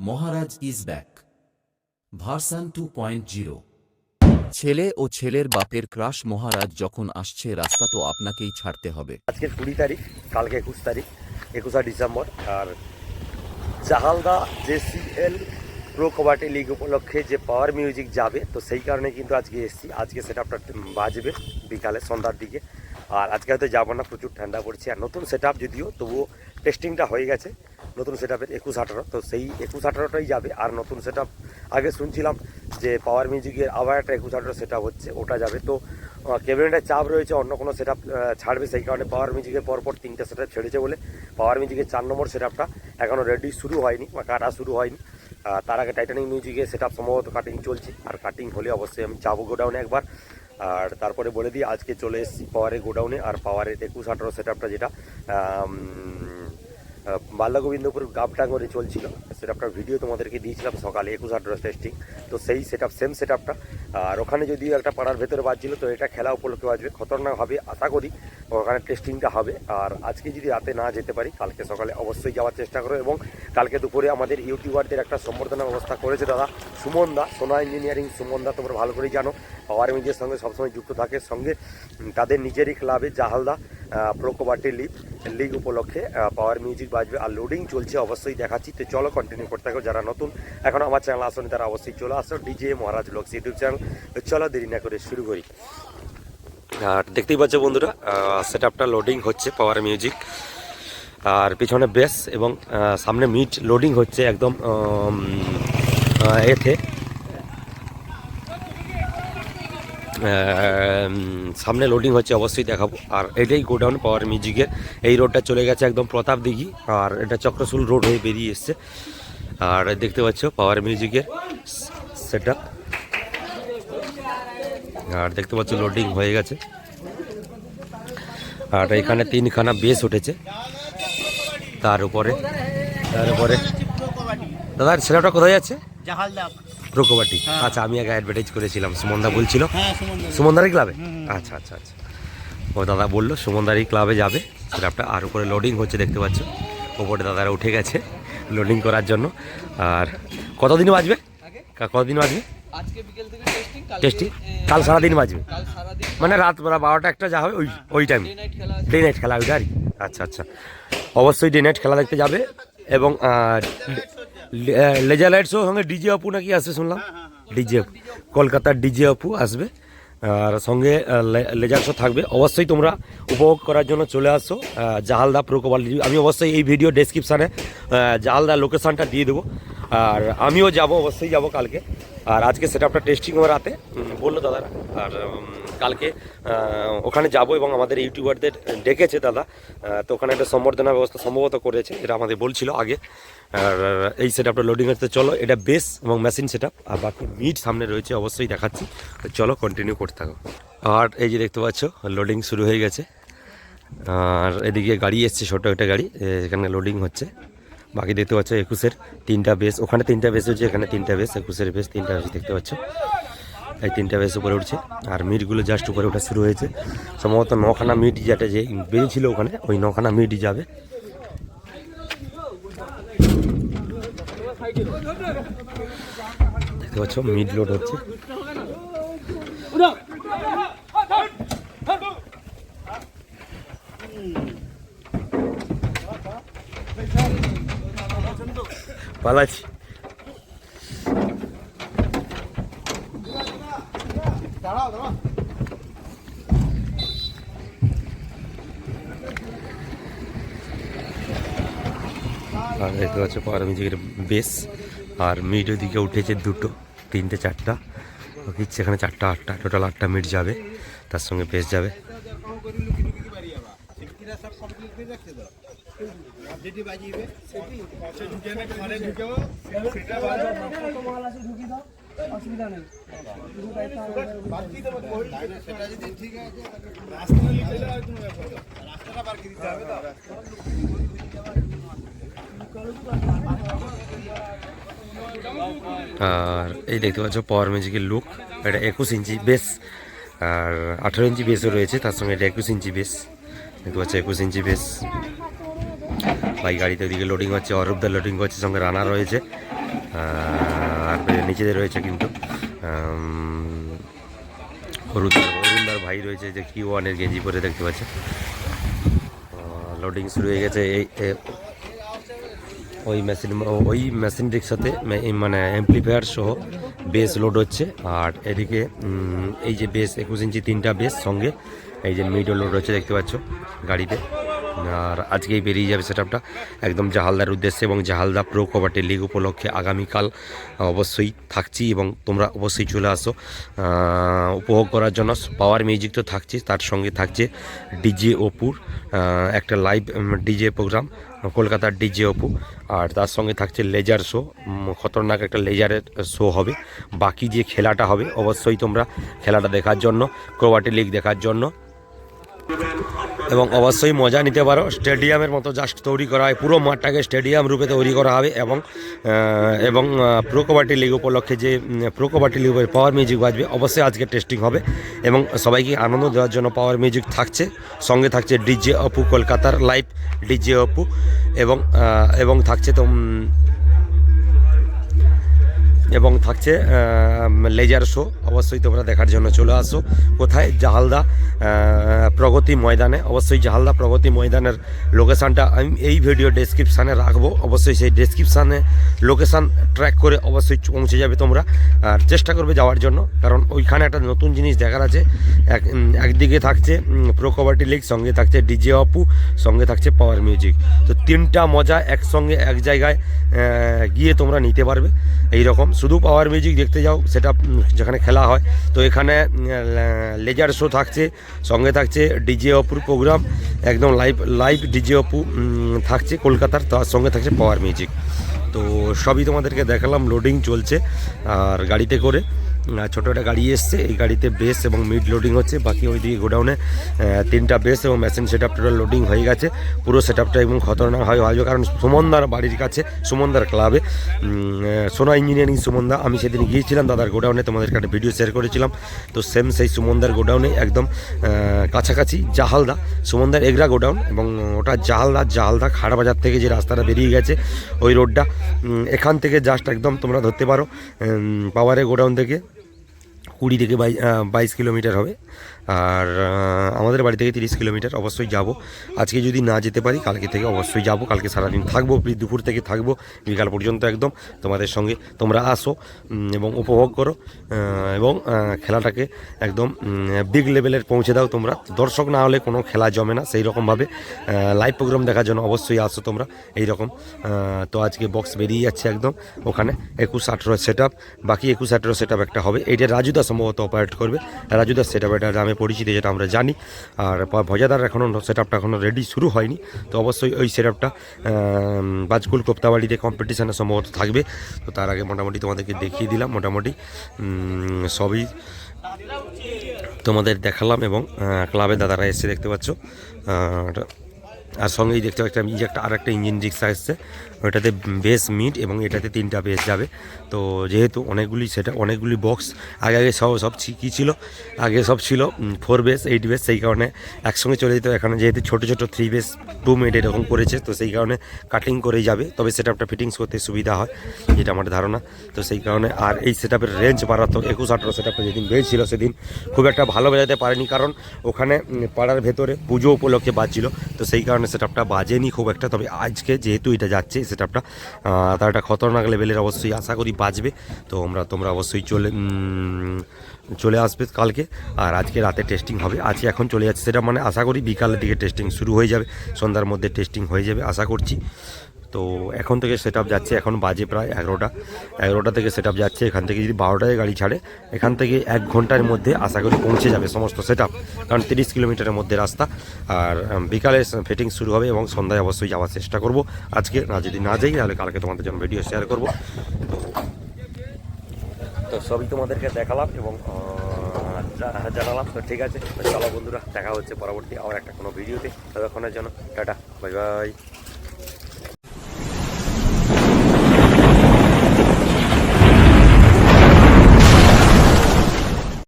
Maharaj is back version 2.0। ছেলে ও ছেলের বাপের ক্রাশ মহারাজ যখন আসছে, রাস্তা তো আপনাকেই ছাড়তে হবে। আজকে 20 তারিখ, কালকে 21 তারিখ, 21শে ডিসেম্বর। আর জাহালদা জেসিএল প্রো কবাডি লিগ উপলক্ষে যে পাওয়ার মিউজিক যাবে, তো সেই কারণে কিন্তু আজকে এসেছি। আজকে সেট আপটা বাজবে বিকালে সন্ধ্যার দিকে। আর আজকে হয়তো যাবো না, প্রচুর ঠান্ডা পড়ছে। আর নতুন সেট আপ যদিও, তবুও টেস্টিংটা হয়ে গেছে নতুন সেট আপের 21-18, তো সেই 21-18টাই যাবে। আর নতুন সেট আপ আগে শুনছিলাম যে পাওয়ার মিউজিকের আবার একটা 21-18 সেট আপ হচ্ছে, ওটা যাবে। তো ক্যাবিনেটের চাপ রয়েছে, অন্য কোনো সেট আপ ছাড়বে, সেই কারণে পাওয়ার মিউজিকের পরপর 3টে সেট আপ ছেড়েছে বলে পাওয়ার মিউজিকের 4 নম্বর সেট আপটা এখনও রেডি শুরু হয়নি বা কাটা শুরু হয়নি। তার আগে টাইটানিক মিউজিকের সেট আপ সম্ভবত কাটিং চলছে। আর কাটিং হলে অবশ্যই আমি যাবো গোডাউনে একবার। আর তারপরে বলে দিই, আজকে চলে এসেছি পাওয়ারের গোডাউনে। আর পাওয়ারের 21-18 সেট আপটা যেটা বাল্যগোবিন্দপুর গাবটাঙ্গরে চলছিল, সেট আপটার ভিডিও তোমাদেরকে দিয়েছিলাম সকালে 21-18 টেস্টিং। তো সেই সেট আপ, সেম সেট আপটা। আর ওখানে যদিও একটা পাড়ার ভেতরে বাজছিল, তো এটা খেলা উপলক্ষে বাজবে। খতরনাক হবে আশা করি, ওখানে টেস্টিংটা হবে। আর আজকে যদি রাতে না যেতে পারি, কালকে সকালে অবশ্যই যাওয়ার চেষ্টা করো। এবং কালকে দুপুরে আমাদের ইউটিউবারদের একটা সম্বর্ধনা ব্যবস্থা করেছে দাদা সুমন দা, সোনা ইঞ্জিনিয়ারিং সুমন দা, তোমরা ভালো করেই জানো, পাওয়ার মিউজিকের সঙ্গে সবসময় যুক্ত থাকে। সঙ্গে তাদের নিজেরই ক্লাবে জাহালদা প্রো কবাডি লিগ উপলক্ষে পাওয়ার মিউজিক বাজবে। আর লোডিং চলছে, অবশ্যই দেখাচ্ছি। তো চলো কন্টিনিউ করতে থাকো। যারা নতুন এখন আমার চ্যানেল আসেনি, তারা অবশ্যই চলে আসো ডিজে মহারাজ ব্লগস ইউটিউব চ্যানেল। চলো দেরি না করে শুরু করি। আর দেখতেই পাচ্ছ বন্ধুরা, সেট আপটা লোডিং হচ্ছে পাওয়ার মিউজিক। আর পিছনে বেস এবং সামনে মিট লোডিং হচ্ছে একদম এতে সামনে লোডিং হচ্ছে, অবশ্যই দেখাবো। আর এটাই গোডাউন পাওয়ার মিউজিকের। এই রোডটা চলে গেছে একদম প্রতাপ দিঘি, আর এটা চক্রশুল রোড হয়ে বেরিয়ে এসছে। আর দেখতে পাচ্ছ পাওয়ার মিউজিকের সেট আপ। আর দেখতে পাচ্ছ লোডিং হয়ে গেছে। আর এখানে 3খানা বেস উঠেছে। তার উপরে দাদার ছেলেটা কোথায় যাচ্ছে? প্রো কবাডি। আচ্ছা, আমি আগে অ্যাডভার্টাইজ করেছিলাম, সুমনদা বলছিল সুমনদারি ক্লাবে। আচ্ছা আচ্ছা আচ্ছা, ও দাদা বললো সুমনদারি ক্লাবে যাবে সেটা। আর উপরে লোডিং হচ্ছে, দেখতে পাচ্ছ ওপরে দাদারা উঠে গেছে লোডিং করার জন্য। আর কতদিন বাজবে? আজকে বিকেল থেকে টেস্টিং, কাল সারাদিন বাজবে, মানে রাত 12টা-1টা যা হবে ওই টাইম ডে নাইট খেলা ওইটা আর কি। আচ্ছা আচ্ছা, অবশ্যই ডে নাইট খেলা দেখতে যাবে। এবং লেজার লাইট শো সঙ্গে ডিজে অপু নাকি আসবে শুনলাম। ডিজে অপু, কলকাতার ডিজে অপু আসবে। আর সঙ্গে লেজার শো থাকবে। অবশ্যই তোমরা উপভোগ করার জন্য চলে আসো জাহালদা প্রো কবাডি। আমি অবশ্যই এই ভিডিও ডেসক্রিপশানে জাহালদা লোকেশানটা দিয়ে দেবো। আর আমিও যাব, অবশ্যই যাব কালকে। আর আজকে সেট আপটা টেস্টিং হবে রাতে বললো দাদারা। আর কালকে ওখানে যাব এবং আমাদের ইউটিউবারদের ডেকেছে দাদা। তো ওখানে একটা সম্বর্ধনা ব্যবস্থা সম্ভবত করেছে, এটা আমাদের বলছিল আগে। আর এই সেট আপটা লোডিং হচ্ছে। চলো, এটা বেস এবং মেশিন সেট আপ। আর বাকি মিট সামনে রয়েছে, অবশ্যই দেখাচ্ছি। তো চলো কন্টিনিউ করতে থাকো। আর এই যে দেখতে পাচ্ছ লোডিং শুরু হয়ে গেছে। আর এদিকে গাড়ি এসছে, ছোটো একটা গাড়ি, এখানে লোডিং হচ্ছে। বাকি দেখতে পাচ্ছ 21-এর 3টা বেস, ওখানে 3টা বেস হচ্ছে, এখানে 3টা বেস, 21-এর বেস 3টা বেস দেখতে পাচ্ছ। এই 3টা বেস উপরে উঠছে। আর মিটগুলো জাস্ট উপরে ওঠা শুরু হয়েছে। সম্ভবত 9খানা মিট যেটা যে বেরিয়েছিল ওখানে, ওই 9খানা মিটই যাবে। দেখতে পাচ্ছ মিট লোড হচ্ছে। ভালো আছি। আর দেখতে পাচ্ছ পাওয়ার মিউজিকের বেস। আর মিট ওইদিকে উঠেছে 2টো, 3টে, 4টা, ইচ্ছে এখানে 4টা, 8টা, টোটাল 8টা মিট যাবে। তার সঙ্গে বেস যাবে। আর এই দেখতে পাচ্ছ পাওয়ার মিউজিকের লুক। এটা 21 ইঞ্চি বেস, আর 18 ইঞ্চি বেসও রয়েছে তার সঙ্গে। এটা 21 ইঞ্চি বেস, দেখতে পাচ্ছ 21 ইঞ্চি বেস। ভাই গাড়িতে ওইদিকে লোডিং হচ্ছে, অরূপদার লোডিং হচ্ছে, সঙ্গে রানার রয়েছে। আর নিচেতে রয়েছে কিন্তু অরুণদার ভাই রয়েছে যে Q1-এর গেঞ্জি পরে দেখতে পাচ্ছে। লোডিং শুরু হয়ে গেছে ওই মেশিন রিক্সাতে, মানে অ্যাম্পলিফায়ার সহ বেস লোড হচ্ছে। আর এদিকে এই যে বেস 21 ইঞ্চি 3টা বেস, সঙ্গে এই যে মিডও লোড হচ্ছে দেখতে পাচ্ছ গাড়িতে। আর আজকেই বেরিয়ে যাবে সেটআপটা একদম জাহালদার উদ্দেশ্যে, এবং জাহালদা প্রো কবাডি লিগ উপলক্ষে আগামীকাল অবশ্যই থাকছি, এবং তোমরা অবশ্যই চলে আসো উপভোগ করার জন্য। পাওয়ার মিউজিক তো থাকছে, তার সঙ্গে থাকছে ডিজে অপুর একটা লাইভ ডিজে প্রোগ্রাম, কলকাতার ডিজে অপু। আর তার সঙ্গে থাকছে লেজার শো, খতরনাক একটা লেজারের শো হবে। বাকি যে খেলাটা হবে অবশ্যই তোমরা খেলাটা দেখার জন্য, কবাডি লিগ দেখার জন্য, এবং অবশ্যই মজা নিতে পারো। স্টেডিয়ামের মতো জাস্ট তৈরি করা হয়, পুরো মাঠটাকে স্টেডিয়াম রূপে তৈরি করা হবে। এবং প্রো কবাডি লিগ উপলক্ষে যে প্রো কবাডি লিগের পাওয়ার মিউজিক বাজবে, অবশ্যই আজকে টেস্টিং হবে এবং সবাইকে আনন্দ দেওয়ার জন্য পাওয়ার মিউজিক থাকছে। সঙ্গে থাকছে ডিজে অপু, কলকাতার লাইভ ডিজে অপু, এবং থাকছে লেজার শো। অবশ্যই তোমরা দেখার জন্য চলে আসো। কোথায়? জাহালদা প্রগতি ময়দানে। অবশ্যই জাহালদা প্রগতি ময়দানের লোকেশানটা আমি এই ভিডিও ডেসক্রিপশানে রাখবো। অবশ্যই সেই ডেসক্রিপশানে লোকেশান ট্র্যাক করে অবশ্যই পৌঁছে যাবে তোমরা, আর চেষ্টা করবে যাওয়ার জন্য, কারণ ওইখানে একটা নতুন জিনিস দেখার আছে। একদিকে থাকছে প্রো কবাডি লিগ, সঙ্গে থাকছে ডিজে অপু, সঙ্গে থাকছে পাওয়ার মিউজিক। তো 3টা মজা একসঙ্গে এক জায়গায় গিয়ে তোমরা নিতে পারবে। এই রকম শুধু পাওয়ার মিউজিক দেখতে যাও, সেটা যেখানে খেলা হয়, তো এখানে লেজার শো থাকছে, সঙ্গে থাকছে ডিজে অপুর প্রোগ্রাম, একদম লাইভ ডিজে অপু থাকছে কলকাতার, তার সঙ্গে থাকছে পাওয়ার মিউজিক। তো সবই তোমাদেরকে দেখালাম। লোডিং চলছে আর গাড়িতে করে ছোটো একটা গাড়ি এসছে, এই গাড়িতে বেস এবং মিড লোডিং হচ্ছে। বাকি ওইদিকে গোডাউনে 3টা বেস এবং মেশিন সেটআপ টোটাল লোডিং হয়ে গেছে। পুরো সেটআপটা এবং খতরনাক হয়, কারণ সুমনদার বাড়ির কাছে, সুমনদার ক্লাবে, সোনা ইঞ্জিনিয়ারিং সুমনদা, আমি সেদিন গিয়েছিলাম দাদার গোডাউনে, তোমাদেরকে একটা ভিডিও শেয়ার করেছিলাম। তো সেম সেই সুমনদার গোডাউনে একদম কাছাকাছি জাহালদা, সুমনদার এগরা গোডাউন, এবং ওটা জাহালদা খাড়বাজার থেকে যে রাস্তাটা বেরিয়ে গেছে ওই রোডটা, এখান থেকে জাস্ট একদম তোমরা ধরতে পারো পাওয়ারের গোডাউন থেকে 20 থেকে 22 কিলোমিটার হবে। আর আমাদের বাড়ি থেকে 30 কিলোমিটার। অবশ্যই যাব, আজকে যদি না যেতে পারি কালকে থেকে অবশ্যই যাব। কালকে সারাদিন থাকবো, দুপুর থেকে থাকবো বিকাল পর্যন্ত একদম তোমাদের সঙ্গে। তোমরা আসো এবং উপভোগ করো, এবং খেলাটাকে একদম বিগ লেভেলের পৌঁছে দাও। তোমরা দর্শক না হলে কোনো খেলা জমে না, সেই রকমভাবে লাইভ প্রোগ্রাম দেখার জন্য অবশ্যই আসো তোমরা এই রকম। তো আজকে বক্স বেরিয়ে যাচ্ছে একদম ওখানে 21-18 সেটআপ, বাকি 21-18 সেটআপ একটা হবে। এইটা রাজুদা সম্ভবত অপারেট করবে। রাজুদার সেটআপ এটা আমি পরিচিত, যেটা আমরা জানি। আর ভজাদার এখনও সেটআপটা এখনও রেডি শুরু হয়নি। তো অবশ্যই ওই সেটআপটা বাজকুল কোপ্তাবাড়িতে কম্পিটিশানে সম্ভবত থাকবে। তো তার আগে মোটামুটি তোমাদেরকে দেখিয়ে দিলাম, মোটামুটি সবই তোমাদের দেখালাম। এবং ক্লাবে দাদারা এসে দেখতে পাচ্ছ, আর সঙ্গেই দেখতে পাচ্ছি আমি যে আরেকটা ইঞ্জিন রিক্সা এসছে, ওইটাতে বেস মিড এবং এটাতে 3টা বেস যাবে। তো যেহেতু অনেকগুলি বক্স আগে সব কী ছিল, আগে সব ছিল 4 বেস 8 বেস, সেই কারণে একসঙ্গে চলে যেত। এখানে যেহেতু ছোটো 3 বেস 2 মিড এরকম করেছে, তো সেই কারণে কাটিং করেই যাবে, তবে সেটআপটা ফিটিংস করতে সুবিধা হয়, যেটা আমার ধারণা। তো সেই কারণে, আর এই সেটআপের রেঞ্জ মারাত্মক। 21-18 সেটআপটা যেদিন বেরিয়েছিল সেদিন খুব একটা ভালো বাজাতে পারেনি, কারণ ওখানে পাড়ার ভেতরে পুজো উপলক্ষে বাজছিল, তো সেই কারণে সেটআপটা বাজেনি খুব একটা। তবে আজকে যেহেতু এটা যাচ্ছে সেটআপটা, তার একটা খতরনাক লেভেলের, অবশ্যই আশা করি বাজবে। তো তোমরা অবশ্যই চলে আসবে কালকে। আর আজকে রাতে টেস্টিং হবে, আজকে এখন চলে যাচ্ছে সেটা, মানে আশা করি বিকালের দিকে টেস্টিং শুরু হয়ে যাবে, সন্ধ্যার মধ্যে টেস্টিং হয়ে যাবে আশা করছি। তো এখন থেকে সেটআপ যাচ্ছে, এখন বাজে প্রায় 11টা থেকে সেটআপ যাচ্ছে। এখান থেকে যদি 12টায় গাড়ি ছাড়ে, এখান থেকে 1 ঘন্টার মধ্যে আশা করি পৌঁছে যাবে সমস্ত সেটআপ, কারণ 30 কিলোমিটারের মধ্যে রাস্তা। আর বিকালে ফিটিং শুরু হবে এবং সন্ধ্যায় অবশ্যই যাওয়ার চেষ্টা করব আজকে। যদি না যাই তাহলে কালকে তোমাদের জন্য ভিডিও শেয়ার করব। তো সবই তোমাদেরকে দেখালাম এবং জানালাম। তো ঠিক আছে, চলো বন্ধুরা, দেখা হচ্ছে পরবর্তী আবার একটা কোনো ভিডিওতে। ততক্ষণের জন্য টাটা, বাই বাই।